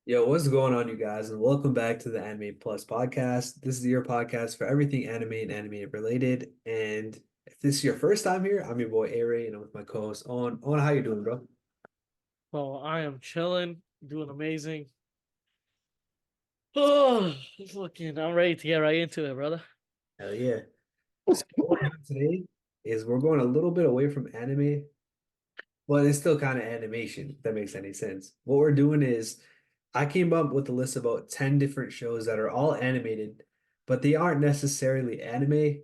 Yo, what's going on, you guys? And welcome back to the Anime Plus podcast. This is your podcast for everything anime and anime related. And if this is your first time here, I'm your boy Aray, and I'm with my co-host Owen. Owen, how you doing, bro? Well, I am chilling, doing amazing. Oh, I'm ready to get right into it, brother. Hell yeah. So what we're doing today is we're going a little bit away from anime, but it's still kind of animation, if that makes any sense. What we're doing is I came up with a list of about 10 different shows that are all animated, but they aren't necessarily anime.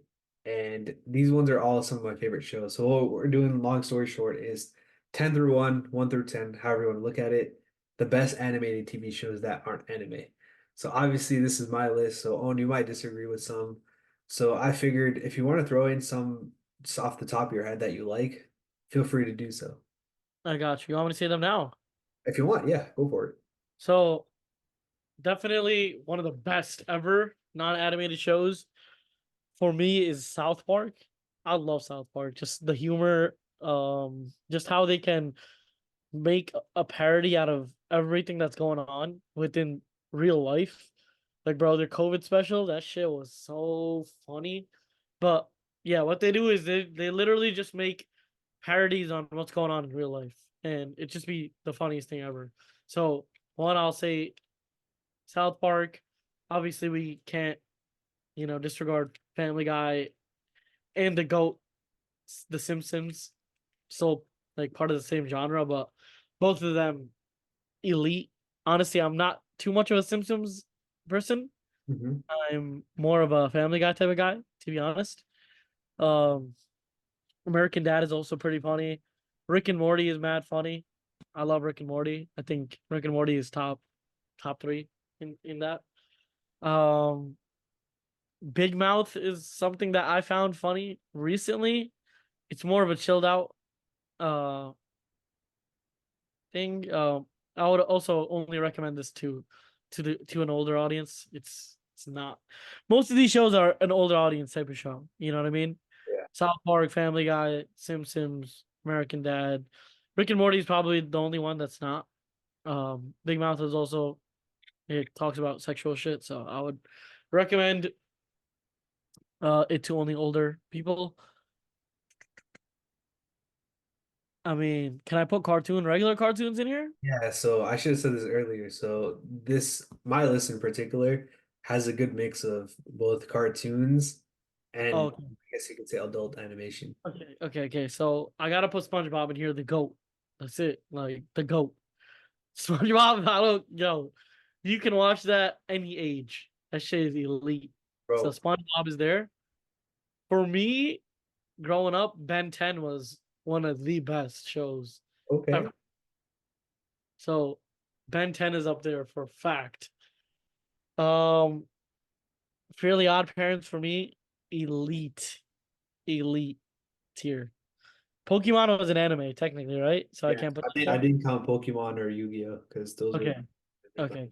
And these ones are all some of my favorite shows. So what we're doing, long story short, is 10 through 1 through 10, however you want to look at it, the best animated TV shows that aren't anime. So obviously this is my list. So Owen, you might disagree with some. So I figured if you want to throw in some just off the top of your head that you like, feel free to do so. I got you. You want me to say them now? If you want, yeah, go for it. So, definitely one of the best ever non-animated shows for me is South Park. I love South Park. Just the humor, just how they can make a parody out of everything that's going on within real life. Like, bro, their COVID special, that shit was so funny. But yeah, what they do is they literally just make parodies on what's going on in real life, and it just be the funniest thing ever. So one, I'll say South Park. Obviously, we can't disregard Family Guy and the goat, The Simpsons. So like part of the same genre, but both of them elite. Honestly, I'm not too much of a Simpsons person. Mhm. I'm more of a Family Guy type of guy, to be honest. Um, American Dad is also pretty funny. Rick and Morty is mad funny. I love Rick and Morty. I think Rick and Morty is top three in that. Um, Big Mouth is something that I found funny recently. It's more of a chilled out uh thing. I would also only recommend this to an older audience. It's not most of these shows are an older audience type of show. You know what I mean? Yeah. South Park, Family Guy, Simpsons, American Dad, Rick and Morty is probably the only one that's not. Big Mouth is also it talks about sexual shit, so I would recommend it to only older people. I mean, can I put regular cartoons in here? Yeah, so I should have said this earlier. So my list in particular has a good mix of both cartoons Oh, and okay, I guess you could say adult animation. okay. So I gotta put SpongeBob in here, the goat. That's it, like the goat. SpongeBob, I don't yo. You can watch that any age. That shit is elite. So Bro, SpongeBob is there. For me, growing up, Ben 10 was one of the best shows okay. ever. So Ben 10 is up there for a fact. Um, Fairly Odd Parents for me, elite, elite tier. Pokemon was an anime, technically, right? So I Yeah, can't put I that mean I there. didn't count Pokemon or Yu-Gi-Oh because those were Okay. Okay.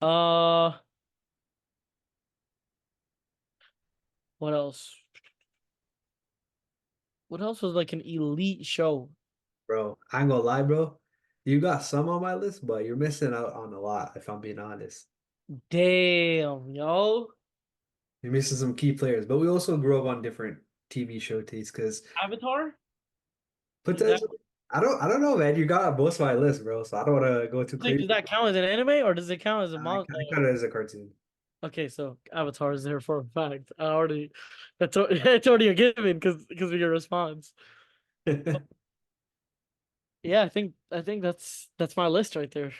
Uh, what else? What else was like an elite show? bro. I ain't gonna lie, bro. You got some on my list, but you're missing out on a lot, if I'm being honest. Damn, yo. You're missing some key players, but we also grew up on different TV show tastes because Avatar? but Is that I don't know, man. You got most of my list, bro, so I don't want to go too like crazy. does that count as an anime or does it count as a I manga? kind of cut it as a cartoon. Okay, so Avatar is there for a fact. I already it's already a given because of your response. Yeah, I think that's my list right there.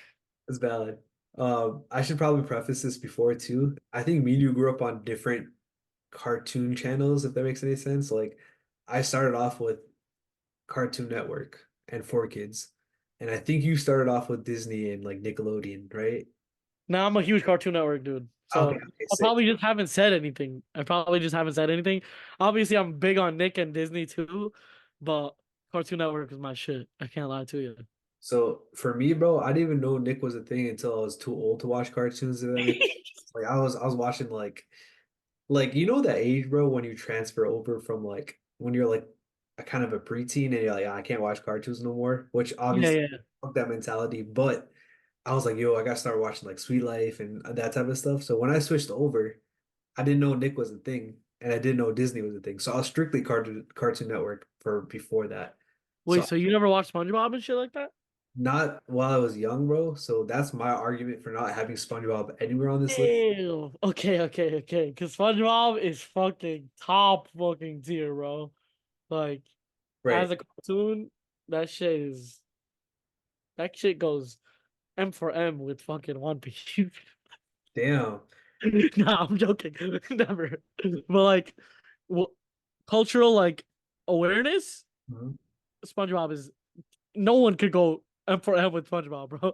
It's valid. I should probably preface this before too. I think me and you grew up on different cartoon channels, if that makes any sense. Like, I started off with Cartoon Network and 4Kids, and I think you started off with Disney and like Nickelodeon, right? Now I'm a huge Cartoon Network dude. Okay, So okay, I sick. probably just haven't said anything. I probably just haven't said anything. Obviously, I'm big on Nick and Disney too, but Cartoon Network is my shit. I can't lie to you. So for me, bro, I didn't even know Nick was a thing until I was too old to watch cartoons. If that makes like I was watching like you know that age, bro, when you transfer over from like when you're like a kind of a preteen and you're like, "Ah, I can't watch cartoons no more," which Yeah, obviously yeah. fuck that mentality. But I was like, yo, I gotta start watching like Sweet Life and that type of stuff. So when I switched over, I didn't know Nick was a thing, and I didn't know Disney was a thing. So I was strictly Cartoon Network for before that. Wait, So so you never watched SpongeBob and shit like that? not while I was young, bro. So that's my argument for not having SpongeBob anywhere on this list. Ew. Okay, okay, okay. Because SpongeBob is fucking top fucking tier, bro. Like, as Right. a cartoon, that shit is that shit goes M for M with fucking One Piece. Damn. Nah, I'm joking. Never. But like, well, cultural like awareness, Mhm. SpongeBob is no one could go M for M with SpongeBob, bro.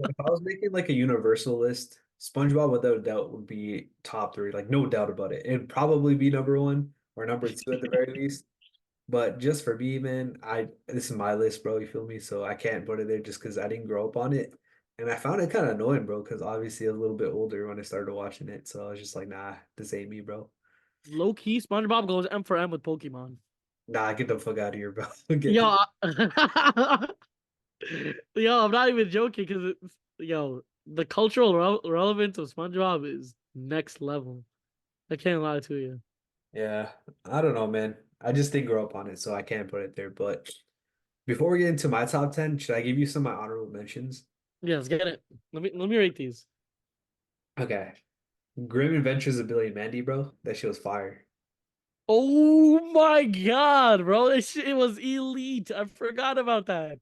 If I was making like a universal list, SpongeBob without a doubt would be top three, like no doubt about it. It'd probably be number one or number two at the very least. But just for me, man, I this is my list, bro. You feel me? So I can't put it there just because I didn't grow up on it. And I found it kind of annoying, bro, because obviously I was a little bit older when I started watching it. So I was just like, nah, this ain't me, bro. Low key, SpongeBob goes M for M with Pokemon. Nah, get the fuck out of here, bro. Get Yo, yo, I'm not even joking because it's yo, the cultural relevance of SpongeBob is next level. I can't lie to you. Yeah, I don't know, man. I just didn't grow up on it, so I can't put it there. But before we get into my top 10, should I give you some of my honorable mentions? Yes, get it. Let me rate these. Okay. Grim Adventures of Billy and Mandy, bro. That shit was fire. Oh my god, bro. This shit was elite. I forgot about that.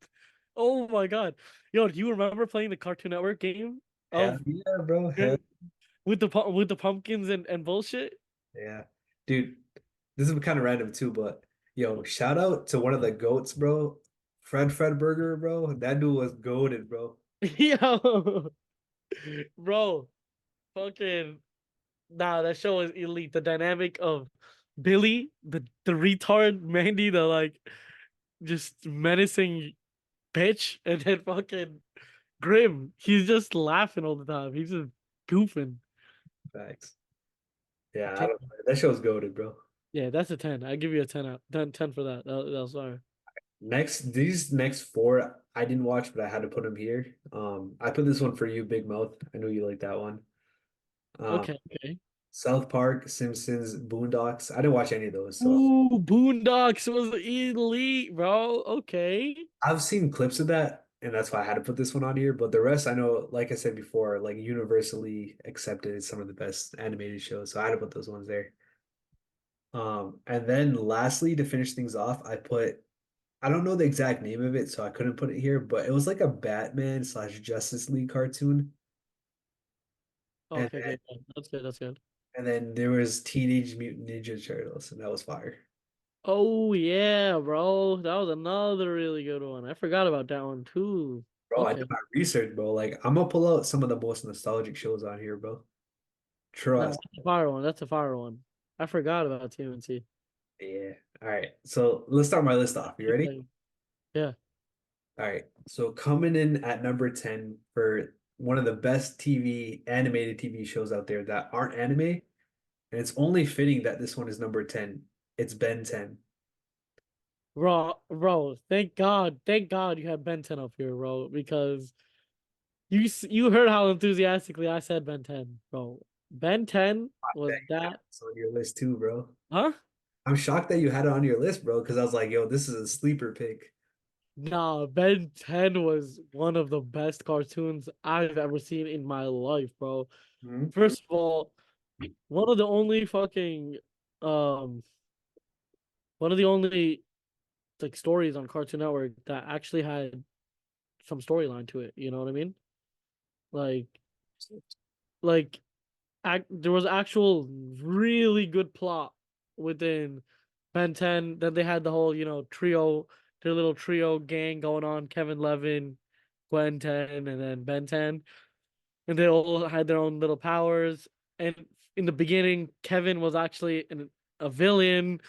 Oh my god. Yo, do you remember playing the Cartoon Network game Hell of yeah, bro. Hell with the pumpkins and bullshit? yeah. Dude, this is kind of random too, but yo, shout out to one of the goats, bro. Fred Burger, bro. That dude was goated, bro. Yo, bro, fucking nah, that show is elite. The dynamic of Billy, the retard, Mandy, the like just menacing bitch, and then fucking Grim. He's just laughing all the time. He's just goofing. Facts. Yeah, I Ten. don't know. That show's goated, bro. Yeah, that's a 10. I give you a 10 out 10 for that. That was fire. These next four I didn't watch, but I had to put them here. I put this one for you, Big Mouth. I know you like that one. Um, Okay, okay. South Park, Simpsons, Boondocks. I didn't watch any of those, so Ooh, Boondocks was elite, bro. Okay. I've seen clips of that, and that's why I had to put this one on here. But the rest, I know, like I said before, like universally accepted as some of the best animated shows, so I had to put those ones there. And then lastly, to finish things off, I don't know the exact name of it, so I couldn't put it here, but it was like a Batman slash Justice League cartoon. And Okay, then, okay. That's good. That's good. and then there was Teenage Mutant Ninja Turtles, and that was fire. Oh yeah, bro. That was another really good one. I forgot about that one too. Bro, I did Okay. my research, bro. Like, I'm gonna pull out some of the most nostalgic shows on here, bro. No, Trust. that's a fire one. That's a fire one. I forgot about TMNT. Yeah. All right. So let's start my list off. You ready? Yeah. All right. So coming in at number 10 for one of the best animated TV shows out there that aren't anime, and it's only fitting that this one is number 10. It's Ben 10. Bro, thank God you had Ben 10 up here, bro, because you heard how enthusiastically I said Ben 10, bro. Ben 10 was that, It's on your list too, bro. huh? I'm shocked that you had it on your list, bro, because I was like, yo, this is a sleeper pick. Nah, Ben 10 was one of the best cartoons I've ever seen in my life, bro. Mhm. First of all, one of the only fucking um one of the only like stories on Cartoon Network that actually had some storyline to it, you know what I mean? Like like there was actual really good plot within Ben 10. Then they had the whole, trio, their little trio gang going on, Kevin Levin, Gwen 10, and then Ben 10. And they all had their own little powers. And in the beginning, Kevin was actually a villain.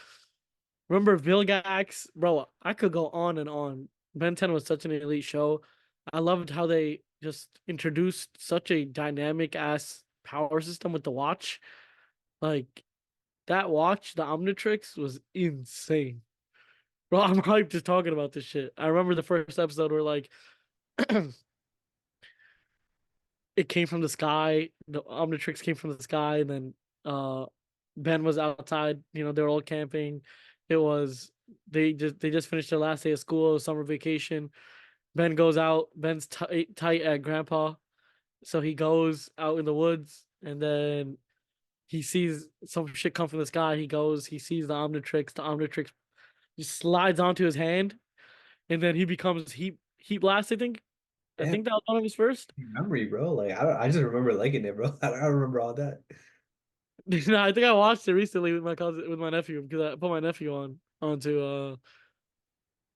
Remember Vilgax? Bro, I could go on and on. Ben 10 was such an elite show. I loved how they just introduced such a dynamic ass power system with the watch. Like that watch, the Omnitrix, was insane. Bro, I'm hyped just talking about this shit. I remember the first episode where like it came from the sky. The Omnitrix came from the sky, and then Ben was outside. They were all camping. It was they just finished their last day of school, summer vacation. Ben goes out. Ben's tight at Grandpa, so he goes out in the woods, and then he sees some shit come from the sky. He goes, he sees the Omnitrix. The Omnitrix just slides onto his hand, and then he becomes Heat Blast. I Damn, think that was one of his first. memory, bro. Like I just remember liking it, bro. I don't remember all that. No, I think I watched it recently with my cousin, with my nephew, because I put my nephew onto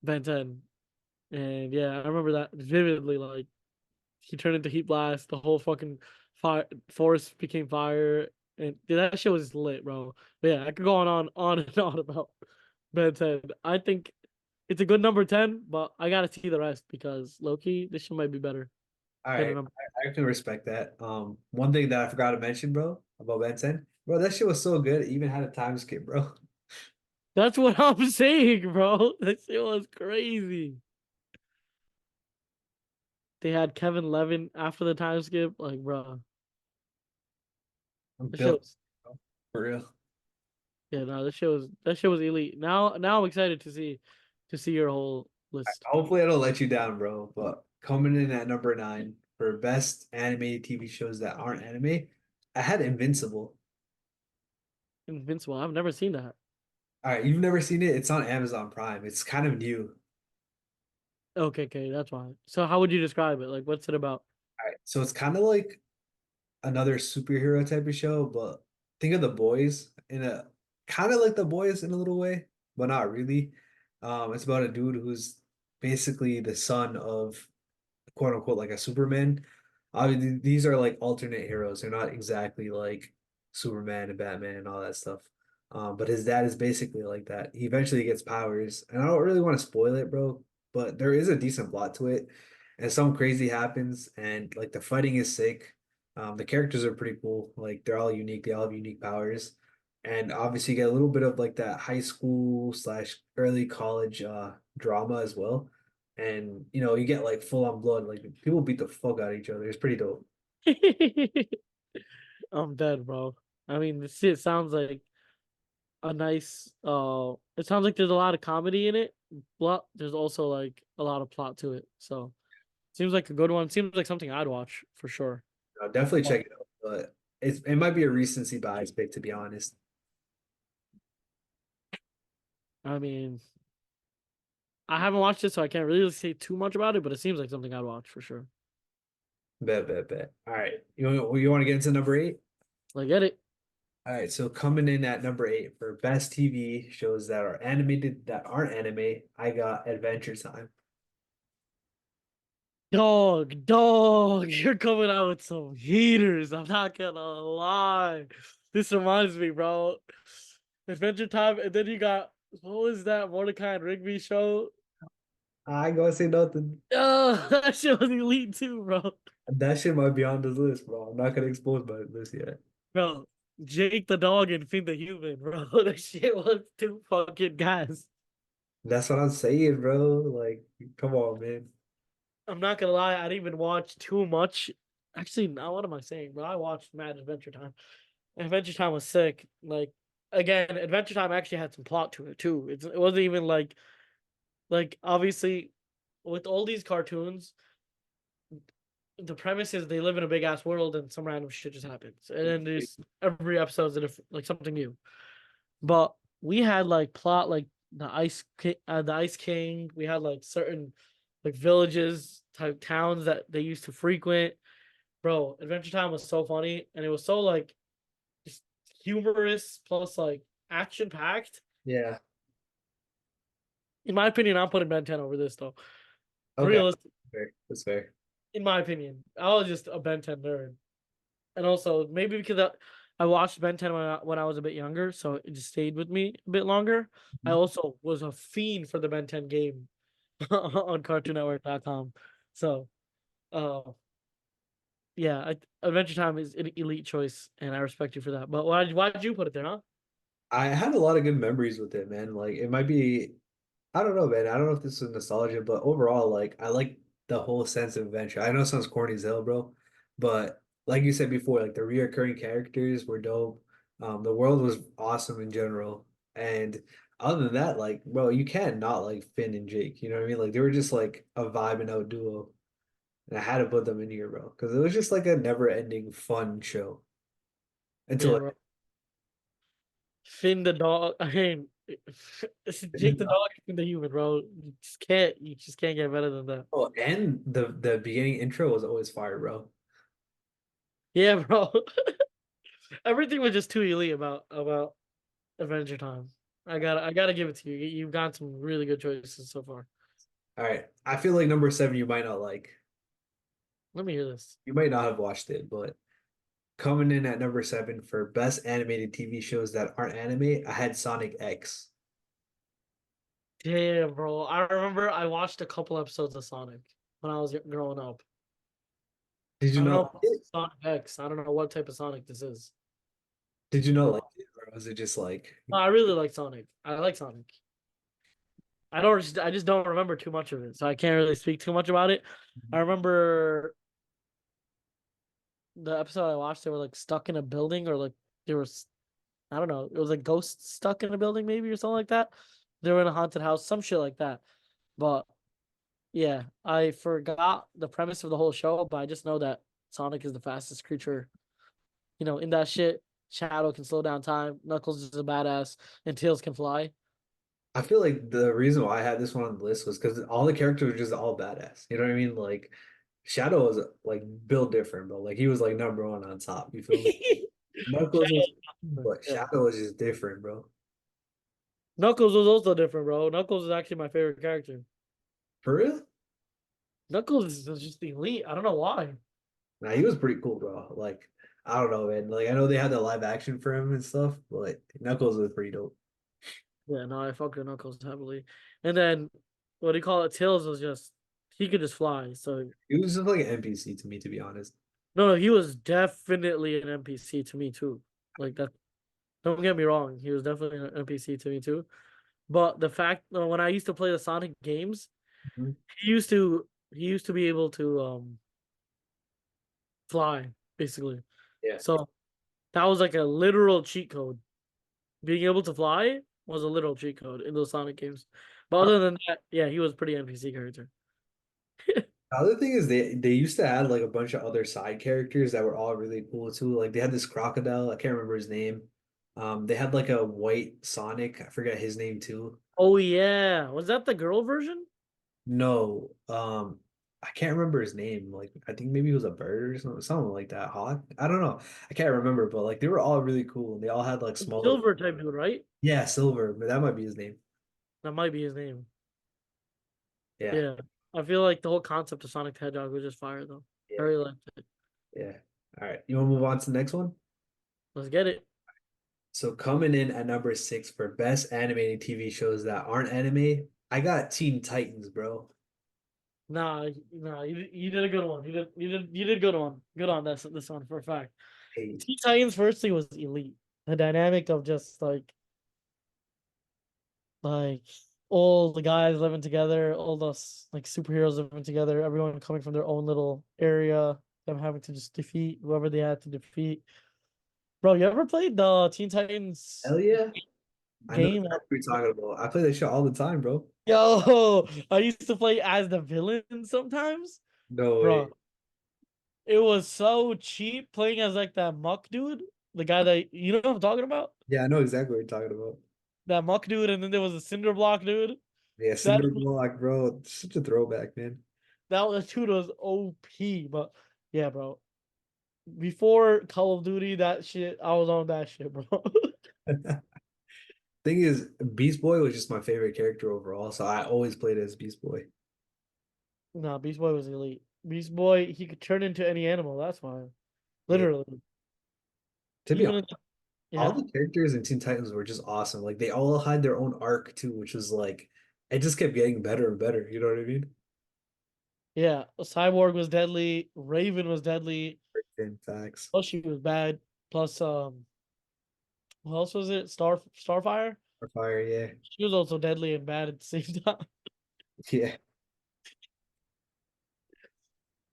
Ben 10, and yeah, I remember that vividly. Like he turned into Heat Blast, the whole fucking fire forest became fire, and dude, that shit was lit, bro. But yeah, I could go on and on about Ben 10. I think it's a good number 10, but I gotta see the rest because Loki, this shit might be better All than a right, number. I can respect that. One thing that I forgot to mention, bro, about Ben 10, bro, that shit was so good. It even had a time skip, bro. That's what I'm saying, bro. That shit was crazy. They had Kevin Levin after the time skip. Like, bro, I'm that shit built, was bro, for real. yeah, no, that shit was elite. Now I'm excited to see your whole list. Hopefully, I don't let you down, bro. But coming in at number 9 for best animated TV shows that aren't anime, I had Invincible. Invincible. I've never seen that. All right, you've never seen it? It's on Amazon Prime. It's kind of new. Okay, okay, that's why. So how would you describe it? Like, what's it about? All right, so it's kind of like another superhero type of show, but think of the boys in a kind of like the boys in a little way, but not really. It's about a dude who's basically the son of quote unquote like a Superman. Obviously, these are like alternate heroes. They're not exactly like Superman and Batman and all that stuff. But his dad is basically like that. He eventually gets powers, and I don't really want to spoil it, bro, but there is a decent plot to it, and something crazy happens, and like the fighting is sick. The characters are pretty cool. Like they're all unique. They all have unique powers, and obviously you get a little bit of like that high school slash early college drama as well. And you get like full on blood. Like people beat the fuck out of each other. It's pretty dope. I'm dead, bro. I mean, this shit sounds like a nice. It sounds like there's a lot of comedy in it, but there's also like a lot of plot to it. So seems like a good one. Seems like something I'd watch for sure. I'll definitely But, check it out. But it might be a recency bias pick to be honest. I mean, I haven't watched it, so I can't really say too much about it. But it seems like something I'd watch for sure. Bet, bet, bet. All right. You want to get into number 8? Like, get it. All right. So coming in at number 8 for best TV shows that are animated that aren't anime, I got Adventure Time. Dog, you're coming out with some heaters. I'm not gonna lie. This reminds me, bro. Adventure Time, and then you got what was that Mordecai and Rigby show? I ain't gonna say nothing. Oh, that shit was elite too, bro. That shit might be on this list, bro. I'm not gonna expose my list yet. Bro, Jake the dog and Finn the human, bro. That shit was too fucking gas. That's what I'm saying, bro. Like, come on, man. I'm not gonna lie, I didn't even watch too much. Actually, now what am I saying, bro? I watched Mad Adventure Time. Adventure Time was sick. Like again, Adventure Time actually had some plot to it too. It wasn't even like obviously with all these cartoons, the premise is they live in a big ass world and some random shit just happens, and then there's every episode's a different, like something new. But we had like plot like the Ice King. We had like certain like villages type towns that they used to frequent. Bro, Adventure Time was so funny, and it was so like just humorous plus like action packed. Yeah. In my opinion, I'm putting Ben 10 over this though. Okay. Realistic, Fair. That's fair. in my opinion, I was just a Ben 10 nerd, and also maybe because I watched Ben 10 when I was a bit younger, so it just stayed with me a bit longer. I also was a fiend for the Ben 10 game on CartoonNetwork.com. So, uh, yeah, Adventure Time is an elite choice, and I respect you for that. But why did you put it there, huh? I had a lot of good memories with it, man. Like it might be, I don't know, man. I don't know if this is nostalgia, but overall, like I like the whole sense of adventure. I know it sounds corny as hell, bro, But like you said before, like the reoccurring characters were dope. The world was awesome in general. And other than that, like, bro, you can't not like Finn and Jake. You know what I mean? Like they were just like a vibe and out duo. And I had to put them in here, bro, because it was just like a never-ending fun show Yeah, until bro. Finn the dog. I mean, Jake the it, dog, Finn the human, bro. You just can't get better than that. oh, and the beginning intro was always fire, bro. Yeah, bro. Everything was just too elite about Adventure Time. I gotta give it to you. You've got some really good choices so far. All right, I feel like number seven you might not like. Let me hear this. You might not have watched it, but coming in at number seven for best animated TV shows that aren't anime, I had Sonic X. Damn, bro. I remember I watched a couple episodes of Sonic when I was growing up. Did you I don't not know like if it? it's Sonic X. I don't know what type of Sonic this is. Did you not But like it, or was it just like no, I really like Sonic. I like Sonic. I just don't remember too much of it, so I can't really speak too much about it. I remember the episode I watched, they were like stuck in a building, or like there was, I don't know, it was like ghosts stuck in a building maybe or something like that. They were in a haunted house, some shit like that. But yeah, I forgot the premise of the whole show, but I just know that Sonic is the fastest creature, in that shit. Shadow can slow down time, Knuckles is a badass, and Tails can fly. I feel like the reason why I had this one on the list was because all the characters were just all badass. You know what I mean? Like Shadow was like built different, but like he was like number one on top. You feel me? Knuckles was, Shadow, but yeah. Shadow was just different, bro. Knuckles was also different, bro. Knuckles is actually my favorite character. For real? Knuckles is just elite. I don't know why. Nah, he was pretty cool, bro. Like I don't know, man. Like I know they had the live action for him and stuff, but Knuckles was pretty dope. Yeah, no, I fucked with Knuckles heavily. And then what do you call it? Tails was just he could just fly. So He was just like an NPC to me, to be honest. no, he was definitely an NPC to me too. Like that. Don't get me wrong, he was definitely an NPC to me too. But the fact when I used to play the Sonic games, Mhm. he used to be able to fly basically. Yeah. So that was like a literal cheat code. Being able to fly was a literal cheat code in those Sonic games. But other than that, yeah, he was pretty NPC character. The other thing is they used to add like a bunch of other side characters that were all really cool too. Like they had this crocodile, I can't remember his name. They had like a white Sonic, I forget his name too. Oh yeah, was that the girl version? No, I can't remember his name. Like I think maybe it was a bird or something like that. Hawk? I don't know. I can't remember, but like they were all really cool and they all had like small little, Silver type dude, right? yeah, Silver, but that might be his name. That might be his name. Yeah, Yeah, I feel like the whole concept of Sonic the Hedgehog was just fire though. I yeah, really liked it. yeah. All right, you want to move on to the next one? Let's get it. So coming in at number six for best animated TV shows that aren't anime, I got Teen Titans, bro. Nah, you did a good one. You did good one. Good on this one for a fact. Hey, Teen Titans firstly was elite. The dynamic of just like all the guys living together, all those like superheroes living together, everyone coming from their own little area, them having to just defeat whoever they had to defeat. Bro, you ever played the Teen Titans hell yeah. I know game? exactly what you're talking about. I play that show all the time, bro. Yo, I used to play as the villain sometimes. No Bro, way. it was so cheap playing as like that muck dude, the guy that you know what I'm talking about? Yeah, I know exactly what you're talking about. That muck dude, and then there was a cinder block dude. Yeah, That Cinderblock, bro. Such a throwback, man. that dude was OP, but yeah, bro. Before Call of Duty, that shit, I was on that shit, bro. Thing is, Beast Boy was just my favorite character overall, so I always played as Beast Boy. Nah, Beast Boy was elite. Beast Boy, he could turn into any animal. That's why, Yeah. literally. To be Even honest, in, all yeah, the characters in Teen Titans were just awesome. Like they all had their own arc too, which was like it just kept getting better and better. You know what I mean? yeah. Cyborg was deadly. Raven was deadly. In facts. Plus, she was bad. Plus, what else was it? Starfire. Or fire, yeah. She was also deadly and bad at the same time. Yeah.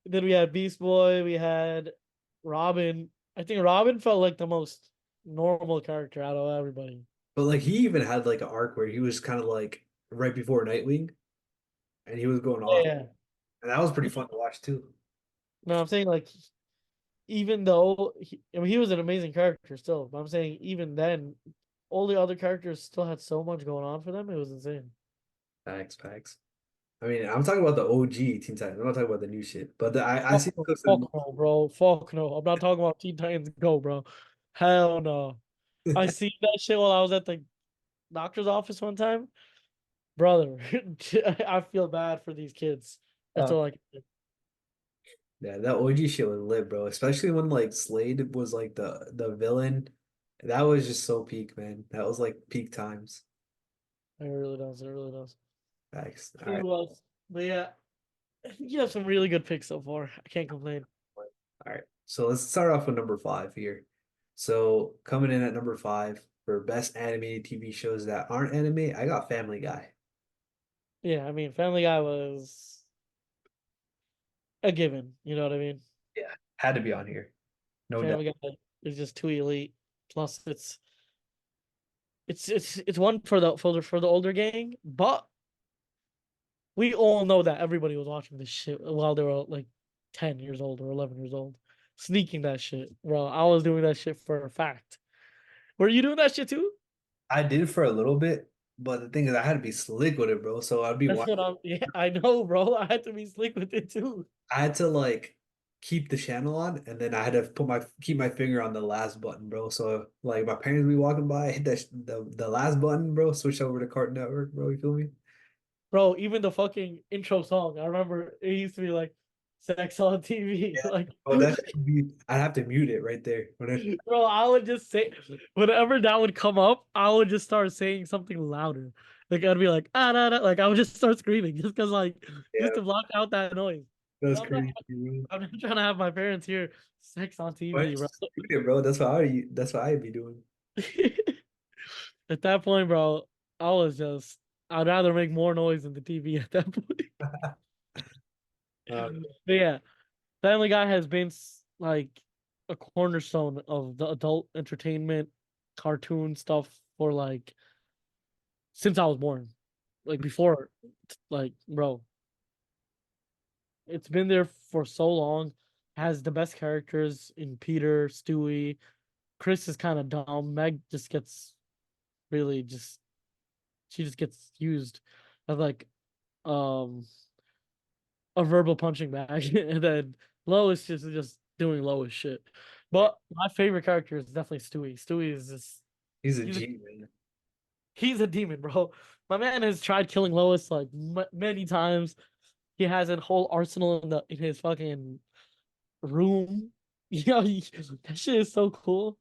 Then we had Beast Boy. We had Robin. I think Robin felt like the most normal character out of everybody. But like he even had like an arc where he was kind of like right before Nightwing, and he was going off, Yeah. and that was pretty fun to watch too. No, I'm saying like even though I mean he was an amazing character still, but I'm saying even then, all the other characters still had so much going on for them. It was insane. Facts, facts. I mean, I'm talking about the OG Teen Titans. I'm not talking about the new shit. But I Fuck see no, clips fuck of no, bro. Fuck no. I'm not talking about Teen Titans Go, bro. Hell no. I seen that shit while I was at the doctor's office one time. Brother, I feel bad for these kids. That's uh, all I can say. yeah, that OG shit was lit, bro. Especially when like Slade was like the villain. That was just so peak, man. That was like peak times. It really does. It really does. Facts. All right. Who else? But yeah, I think you have some really good picks so far. I can't complain. All right. So let's start off with number five here. So coming in at number five for best animated TV shows that aren't anime, I got Family Guy. Yeah, I mean, Family Guy was a given. You know what I mean? Yeah. Had to be on here. No doubt. Family Guy is just too elite. Plus, it's one for the older gang, but we all know that everybody was watching this shit while they were like 10 years old or 11 years old, sneaking that shit. Bro, I was doing that shit for a fact. Were you doing that shit too? I did it for a little bit, but the thing is I had to be slick with it, bro. So I'd be That's watching. what I'm. Yeah, I know, bro. I had to be slick with it too. I had to like keep the channel on, and then I had to put my keep my finger on the last button, bro. So like my parents would be walking by, I hit the last button, bro. Switch over to Cartoon Network, bro. You feel me? Bro, even the fucking intro song, I remember it used to be like sex on TV. Yeah. Like, Oh, that should be. I'd have to mute it right there. bro, I would just say, whenever that would come up, I would just start saying something louder. Like, I'd be like, ah, da, da. Like, I would just start screaming just because, like, just Yeah, to block out that noise. that's I'm not, crazy, bro. I'm not trying to have my parents hear sex on Why TV, bro. just mute it, bro? That's what I'd be doing. At that point, bro, I was just, I'd rather make more noise than the TV at that point. Uh, But yeah, Family Guy has been like a cornerstone of the adult entertainment cartoon stuff for like since I was born. Like before, like bro, it's been there for so long. Has the best characters in Peter, Stewie. Chris is kind of dumb. Meg just gets really just she just gets used as like um a verbal punching bag, and then Lois is just doing Lois shit. yeah, But my favorite character is definitely Stewie. Stewie is just he's a he's a G, man. he's a demon, bro. My man has tried killing Lois like many times. He has a whole arsenal in his fucking room. You know, that shit is so cool.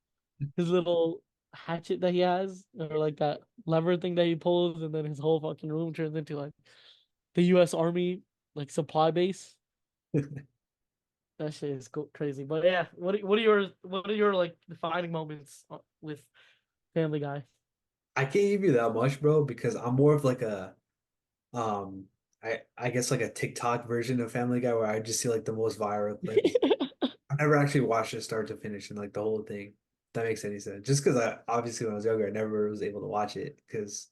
His little hatchet that he has, or like that lever thing that he pulls, and then his whole fucking room turns into like the U.S. Army like supply base. That shit is crazy. But yeah, what are your like defining moments with Family Guy? I can't give you that much, bro, because I'm more of like a um I guess like a TikTok version of Family Guy where I just see like the most viral clips. I never actually watched it start to finish and like the whole thing. If that makes any sense. Just because I obviously when I was younger, I never was able to watch it because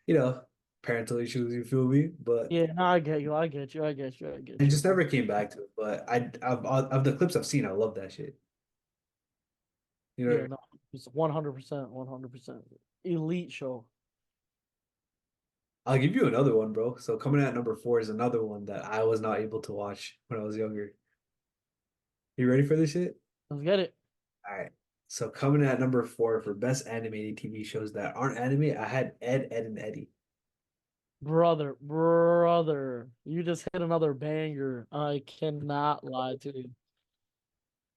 you know parental issues. You feel me? But Yeah, no, I get you. I get you. I get you. I I get just you. never came back to it. But of the clips I've seen, I love that shit. You know what I Yeah, mean? no, it's 100%, 100% elite show. I'll give you another one, bro. So coming at number four is another one that I was not able to watch when I was younger. You ready for this shit? Let's get it, All right. So coming at number four for best animated TV shows that aren't anime, I had Ed, Ed, and Eddie. brother. Brother, you just hit another banger. I cannot lie to you.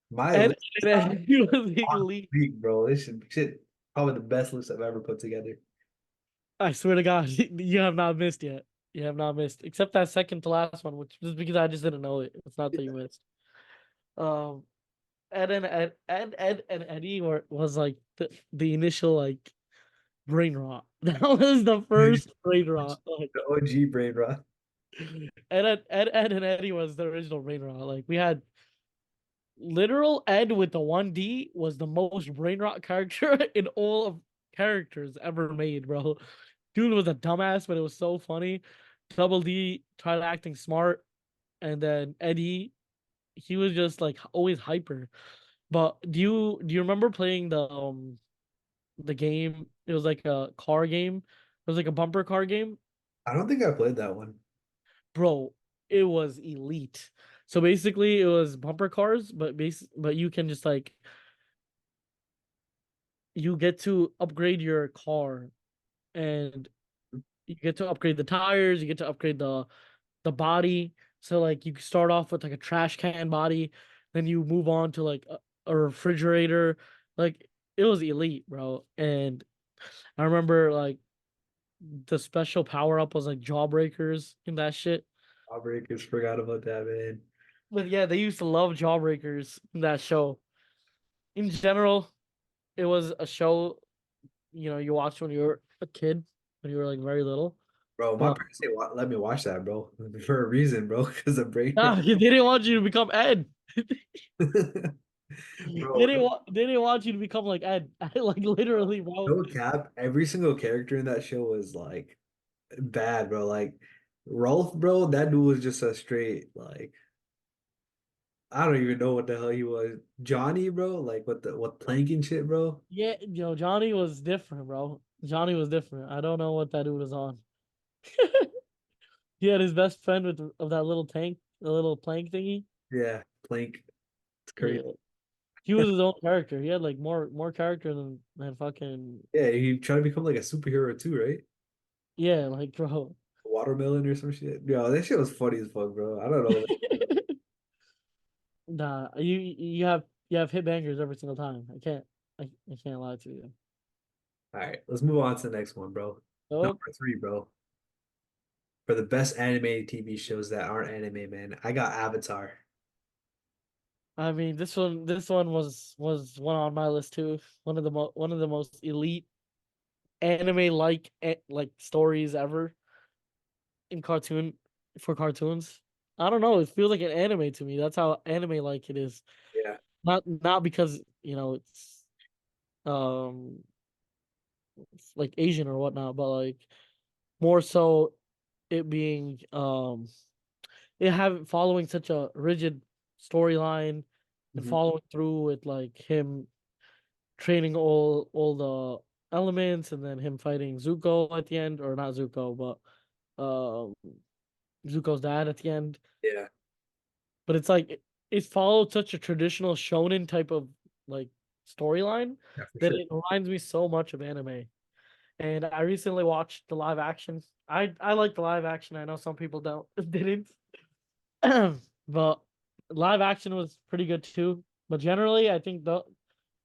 My And, list is and he was on elite. fleek, bro. This shit probably the best list I've ever put together. I swear to God, you have not missed yet. You have not missed, except that second to last one, which just because I just didn't know it. It's not that you missed. Um, Ed and Eddie was like the initial like brain rot. That was the first brain rot. Like The OG brain rot. Ed and Eddie was the original brain rot. Like we had Literal Ed with the 1D was the most brain rot character in all of characters ever made, bro. Dude was a dumbass, but it was so funny. Double D tried acting smart, and then Eddie, he was just like always hyper. But do you remember playing the game? It was like a car game. It was like a bumper car game. I don't think I played that one. Bro, it was elite. So basically it was bumper cars, but you can just like you get to upgrade your car and you get to upgrade the tires, you get to upgrade the body. So like you start off with like a trash can body, then you move on to like a refrigerator. Like it was elite, bro. And I remember like the special power up was like jawbreakers and that shit. Jawbreakers, forgot about that, man. But yeah, they used to love jawbreakers in that show. In general, it was a show, you watched when you were a kid, when you were like very little. Bro, my But parents didn't let me watch that, bro, for a reason, bro, because of brain rot. nah, they didn't want you to become Ed. Bro, They didn't want you to become like Ed. Like literally, bro. no cap, every single character in that show was like bad, bro. Like Rolf, bro, that dude was just a straight like I don't even know what the hell he was. Johnny, bro, like what planking shit, bro. Yeah, Johnny was different, bro. Johnny was different. I don't know what that dude was on. He had his best friend of that little tank, the little plank thingy. Yeah, plank. It's crazy. Yeah. He was his own character. He had like more character than fucking Yeah, he tried to become like a superhero too, right? yeah, like bro. Watermelon or some shit. Yo, that shit was funny as fuck, bro. I don't know. Nah, you have hit bangers every single time. I can't lie to you. All right, let's move on to the next one, bro. Number Oh, three, bro. For the best animated TV shows that aren't anime, man, I got Avatar. I mean this one was one on my list too. One of the most elite anime like stories ever in cartoon for cartoons. I don't know. It feels like an anime to me. That's how anime like it is. Yeah, Not because um it's like Asian or whatnot, but like more so it being it have following such a rigid storyline and mhm. following through with like him training all the elements and then him fighting Zuko at the end, or not Zuko, but um Zuko's dad at the end. Yeah, But it's like it followed such a traditional shonen type of like storyline yeah, for that sure. it reminds me so much of anime. And I recently watched the live action. I like the live action. I know some people don't didn't. But live action was pretty good too. But generally, I think the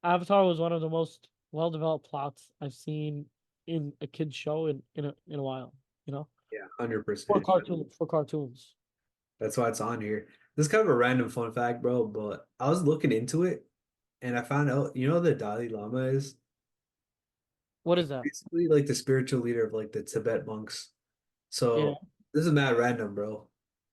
Avatar was one of the most well developed plots I've seen in a kids show in a while. You know, Yeah, for 100%. cartoons. That's why it's on here. This is kind of a random fun fact, bro, but I was looking into it and I found out, the Dalai Lama is What is that? basically like the spiritual leader of like the Tibet monks. Yeah, So this is mad random, bro.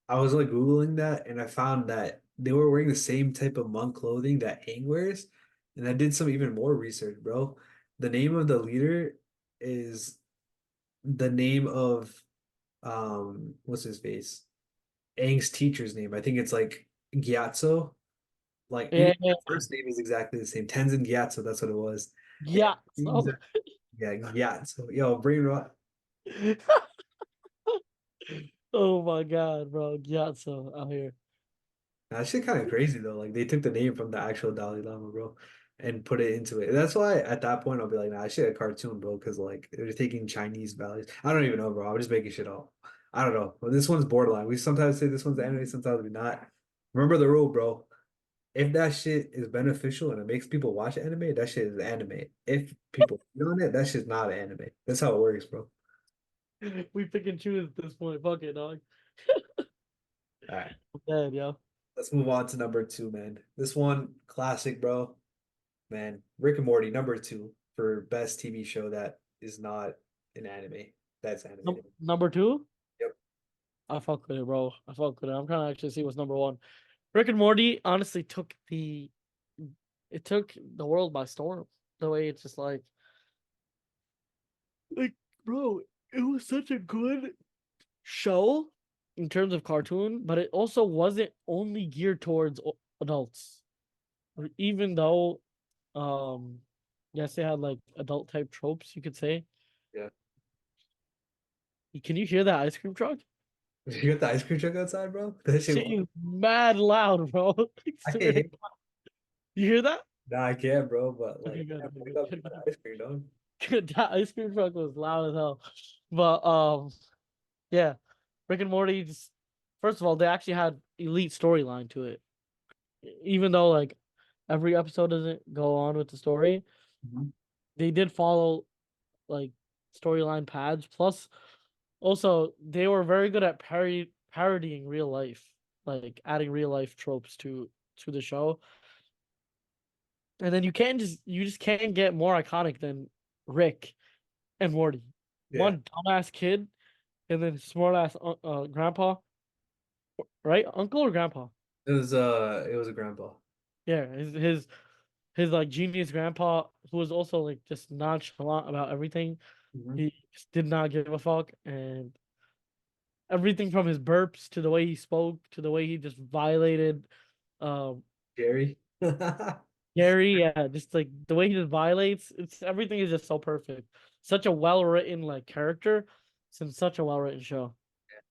I was like Googling that and I found that they were wearing the same type of monk clothing that Aang wears. And I did some even more research, bro. The name of the leader is the name of what's his face? Aang's teacher's name. I think it's like Gyatso. Like even yeah, yeah. the first name is exactly the same. Tenzin Gyatso, that's what it was. Yeah. Yeah. So, Yeah, Gyatso. Yo, brain rot. oh my god, bro, Gyatso out here. That shit kind of crazy though. Like they took the name from the actual Dalai Lama, bro, and put it into it. That's why at that point I'll be like, nah, I should a cartoon, bro, because like they're taking Chinese values. I don't even know, bro. I'm just making shit up. I don't know. But this one's borderline. We sometimes say this one's anime, sometimes we not. Remember the rule, bro. If that shit is beneficial and it makes people watch anime, that shit is anime. If people doing it, that shit's not anime. That's how it works, bro. We pick and choose at this point. Fuck it, dog. All right. I'm dead, yo. Let's move on to number two, man. This one, classic, bro. Man, Rick and Morty, number two for best TV show that is not an anime. That's animated. Number two? Yep. I fuck with it, bro. I fuck with it. I'm trying to actually see what's number one. Rick and Morty honestly took the world by storm. The way it's just like bro, it was such a good show in terms of cartoon, but it also wasn't only geared towards adults. Even though, um, yes, they had like adult type tropes, you could say. Yeah. Can you hear that ice cream truck? You got the ice cream truck outside, bro? That shit. Shit, you mad loud, bro. I I swear can't to hear. God. You hear that? Nah, I can't, bro. But Okay, like, good, yeah, okay, wake good, up good, for the good. ice cream, dog. That ice cream truck was loud as hell. But yeah, Rick and Morty. Just, first of all, they actually had elite storyline to it. Even though like every episode doesn't go on with the story, Mhm. they did follow like storyline paths. Plus, also they were very good at parodying real life, like adding real life tropes to the show. And then you just can't get more iconic than Rick and Morty. Yeah, One dumbass kid and then smart ass grandpa, right? Uncle or grandpa? it was a grandpa. Yeah, his like genius grandpa who was also like just nonchalant about everything. Mhm. He just did not give a fuck, and everything from his burps to the way he spoke to the way he just violated um Jerry. I Gary, yeah, just like the way he just violates, it's everything is just so perfect. Such a well written like character. It's in such a well written show.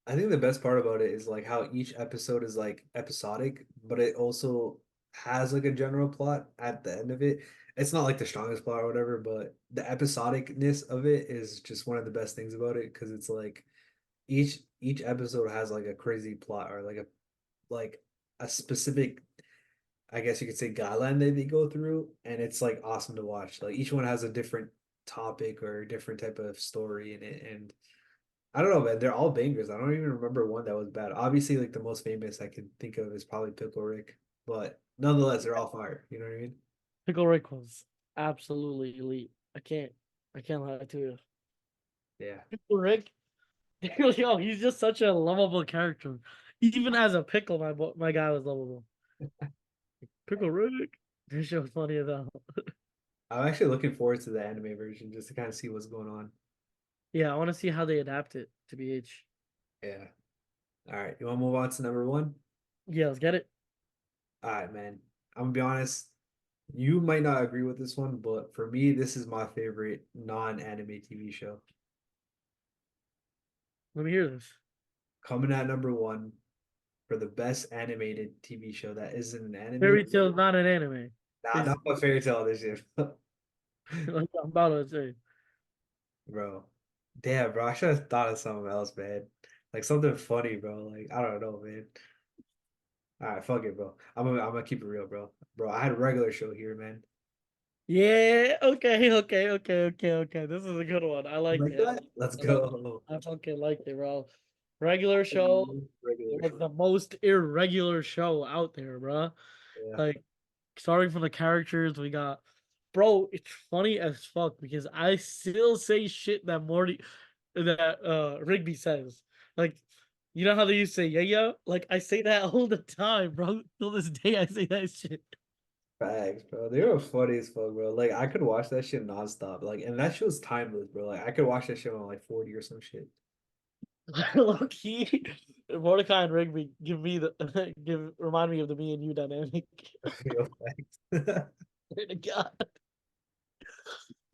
think the best part about it is like how each episode is like episodic, but it also has like a general plot at the end of it. It's not like the strongest plot or whatever, but the episodicness of it is just one of the best things about it because it's like each episode has like a crazy plot or like a specific, I guess you could say, guideline that they go through, and it's like awesome to watch. Like each one has a different topic or a different type of story in it, and I don't know, man. They're all bangers. I don't even remember one that was bad. Obviously, like the most famous I can think of is probably Pickle Rick, but nonetheless, they're all fire. You know what I mean? Pickle Rick was absolutely elite. I can't lie to you. Yeah. Pickle Rick, yo, he's just such a lovable character. Even as a pickle, my guy was lovable. Pickle Rick. This shit was funny as hell. I'm actually looking forward to the anime version just to kind of see what's going on. Yeah, I want to see how they adapt it to BH. Yeah. All right. You want to move on to number one? Yeah, let's get it. All right, man. I'm gonna be honest. You might not agree with this one, but for me, this is my favorite non-anime TV show. Let me hear this. Coming at number one for the best animated TV show that isn't an anime. Fairy Tail's not an anime. Nah, Is not a fairy tale this year, like I'm about to say. bro. Damn, bro. I should have thought of something else, man. Like something funny, bro. Like I don't know, man. All right, fuck it, bro. I'm gonna keep it real, bro. Bro, I had a regular show here, man. Yeah, okay. This is a good one. I You like like it. that? Let's I like go. I fucking like it, bro. Regular show Regular was show. the most irregular show out there, bro. Yeah. Like starting from the characters, we got bro, it's funny as fuck because I still say shit that Rigby says. Like, you know how they used to say yeah yeah? Like I say that all the time, bro. Till this day I say that shit. Facts, bro. They were funny as fuck, bro. Like I could watch that shit nonstop. Like, and that show's timeless, bro. Like I could watch that shit when I'm like 40 or some shit. Low key, Mordecai and Rigby give me the give remind me of the me and you dynamic. Yo, facts. Swear to God.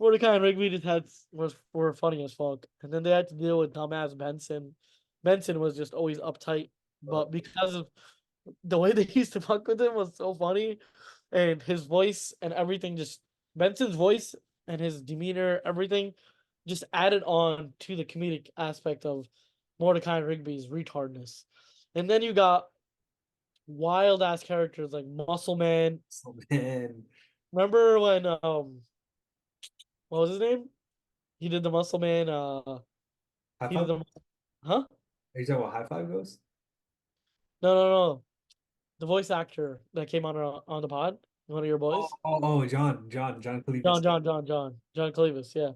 Mordecai and Rigby just were funny as fuck. And then they had to deal with dumbass Benson. Benson was just always uptight. But because of the way they used to fuck with him was so funny. And his voice and everything just Benson's voice and his demeanor, everything just added on to the comedic aspect of Mordecai and Rigby's retardness. And then you got wild ass characters like Muscle Man. So, man, Remember when what was his name? He did the Muscle Man. high He did five? the huh? Are you talking about high five goes? No. The voice actor that came on the pod, one of your boys, John Cleese. John Clevis. Yeah,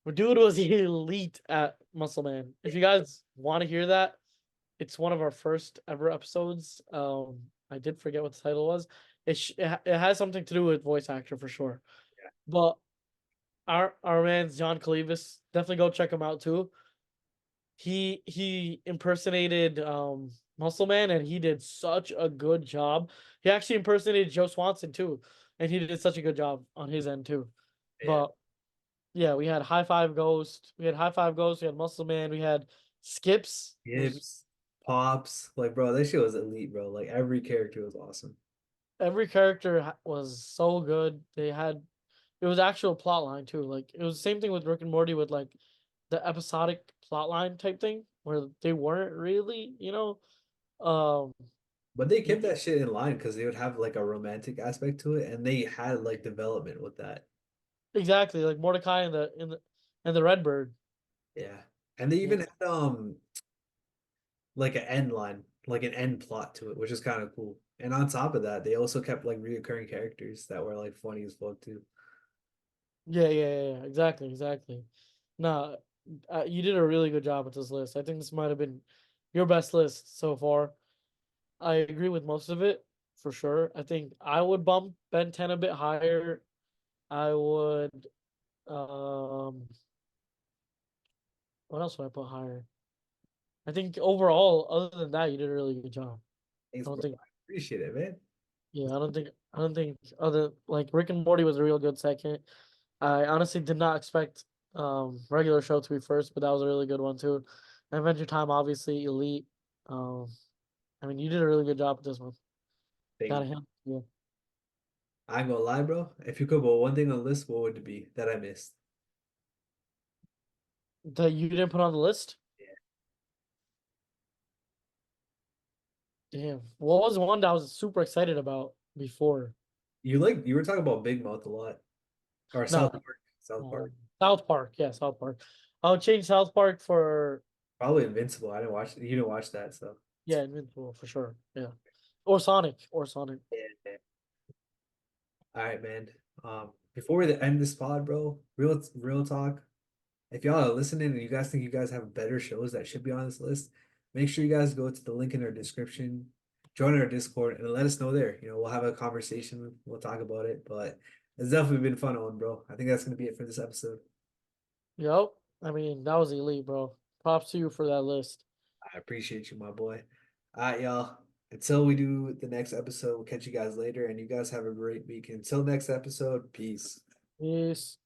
but dude was elite at Muscle Man. If you guys want to hear that, it's one of our first ever episodes. I did forget what the title was. It has something to do with voice actor for sure. But our man's John Clevis, definitely go check him out too. He impersonated Muscle Man, and he did such a good job. He actually impersonated Joe Swanson too, and he did such a good job on his end too. Yeah. But yeah, we had High Five Ghost, we had High Five Ghost, we had Muscle Man, we had Skips, was Gibbs, Pops, like bro, that shit was elite, bro. Like every character was awesome. every character was so good. They had it was actual plot line too. Like it was the same thing with Rick and Morty with like the episodic plot line type thing where they weren't really, um But they you, kept that shit in line because they would have like a romantic aspect to it, and they had like development with that. exactly like Mordecai and the Redbird. Yeah. And they Yeah. even had like an end line, like an end plot to it, which is kind of cool. And on top of that, they also kept like reoccurring characters that were like funny as fuck too. Yeah, exactly, exactly. Nah, you did a really good job with this list. I think this might have been your best list so far. I agree with most of it for sure. I think I would bump Ben 10 a bit higher. I would what else would I put higher? I think overall, other than that, you did a really good job. Thanks, I don't bro. think I appreciate it, man. yeah, I don't think other like Rick and Morty was a real good second. I honestly did not expect regular show to be first, but that was a really good one too. Adventure Time obviously elite. Um I mean you did a really good job with this one. Thanks, Got a bro. him. Yeah. I ain't gonna lie, bro. If you could put one thing on the list, what would it be that I missed? That you didn't put on the list? Yeah. Damn. What was one that I was super excited about before? You were talking about Big Mouth a lot. Or South No. Park. South Park. South Park. Yeah, South Park. I'll change South Park for Probably Invincible. I didn't watch you didn't watch that, so yeah, Invincible for sure. Yeah. Or Sonic. Or Sonic. yeah. All right, man. Before we end this pod, bro, real talk. If y'all are listening and you guys think you guys have better shows that should be on this list, make sure you guys go to the link in our description, join our Discord, and let us know there. We'll have a conversation, we'll talk about it. But it's definitely been fun on, bro. I think that's gonna be it for this episode. Yep. I mean, that was elite, bro. Props to you for that list. I appreciate you, my boy. All right, y'all. Until we do the next episode, we'll catch you guys later, and you guys have a great week. Until next episode, peace. Peace.